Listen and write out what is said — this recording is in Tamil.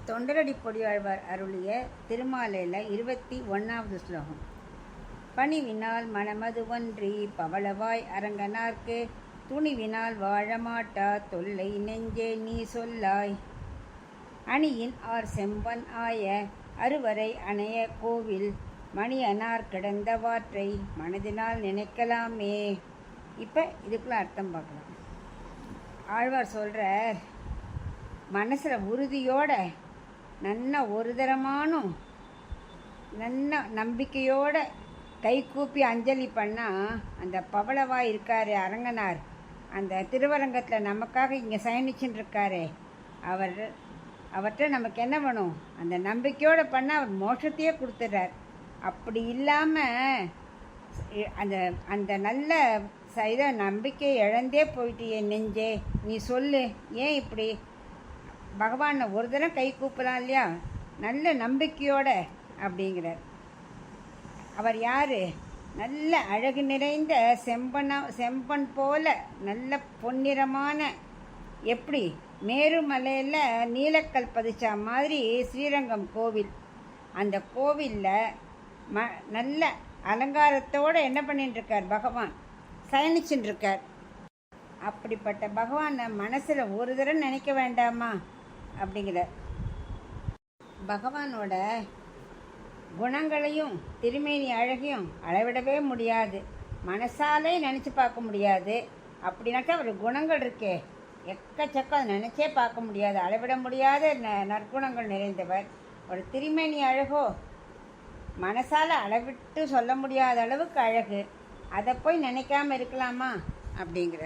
தொண்டரடி பொடியாழ்வார் அருளிய திருமாலையில் 21வது ஸ்லோகம். பணிவினால் மனமது ஒன்றி பவளவாய் அரங்கனார்க்கு துணிவினால் வாழமாட்டா தொல்லை நெஞ்சே நீ சொல்லாய். அணியின் ஆர் செம்பன் ஆய அறுவரை அணைய கோவில் மணியனார் கிடந்த வாற்றை மனதினால் நினைக்கலாமே. இப்போ இதுக்குள்ள அர்த்தம் பார்க்கலாம். ஆழ்வார் சொல்கிறார், மனசில் உறுதியோட நல்ல ஒரு தரமானும் நல்ல நம்பிக்கையோட கை கூப்பி அஞ்சலி பண்ணால் அந்த பவளவாய் இருக்காரு அரங்கனார், அந்த திருவரங்கத்தில் நமக்காக இங்கே சயனிச்சுன்னு இருக்காரு, அவர்கிட்ட நமக்கு என்ன வேணும்? அந்த நம்பிக்கையோடு பண்ணால் அவர் மோட்சத்தையே கொடுத்துட்றார். அப்படி இல்லாமல் அந்த அந்த நல்ல இதை நம்பிக்கையை இழந்தே போயிட்டு என் நெஞ்சே நீ சொல்லு, ஏன் இப்படி? பகவானை ஒரு தரம் கை கூப்பலாம் இல்லையா, நல்ல நம்பிக்கையோட அப்படிங்கிறார். அவர் யார்? நல்ல அழகு நிறைந்த செம்பன் போல நல்ல பொன்னிறமான, எப்படி மேருமலையில் நீலக்கல் பதிச்சா மாதிரி ஸ்ரீரங்கம் கோவில், அந்த கோவிலில் நல்ல அலங்காரத்தோடு என்ன பண்ணிட்டுருக்கார் பகவான்? சயனிச்சுட்டுருக்கார். அப்படிப்பட்ட பகவானை மனசில் ஒரு தடவை நினைக்க வேண்டாமா அப்படிங்கிறார். பகவானோட குணங்களையும் திருமேனி அழகையும் அளவிடவே முடியாது, மனசாலே நினச்சி பார்க்க முடியாது. அப்படின்னாக்கா அவர் குணங்கள் இருக்கே எக்கச்சக்கம், அதை நினச்சே பார்க்க முடியாது, அளவிட முடியாத நற்குணங்கள் நிறைந்தவர். ஒரு திருமேனி அழகோ மனசால் அளவிட்டு சொல்ல முடியாத அளவுக்கு அழகு, அதை போய் நினைக்காமல் இருக்கலாமா அப்படிங்கிற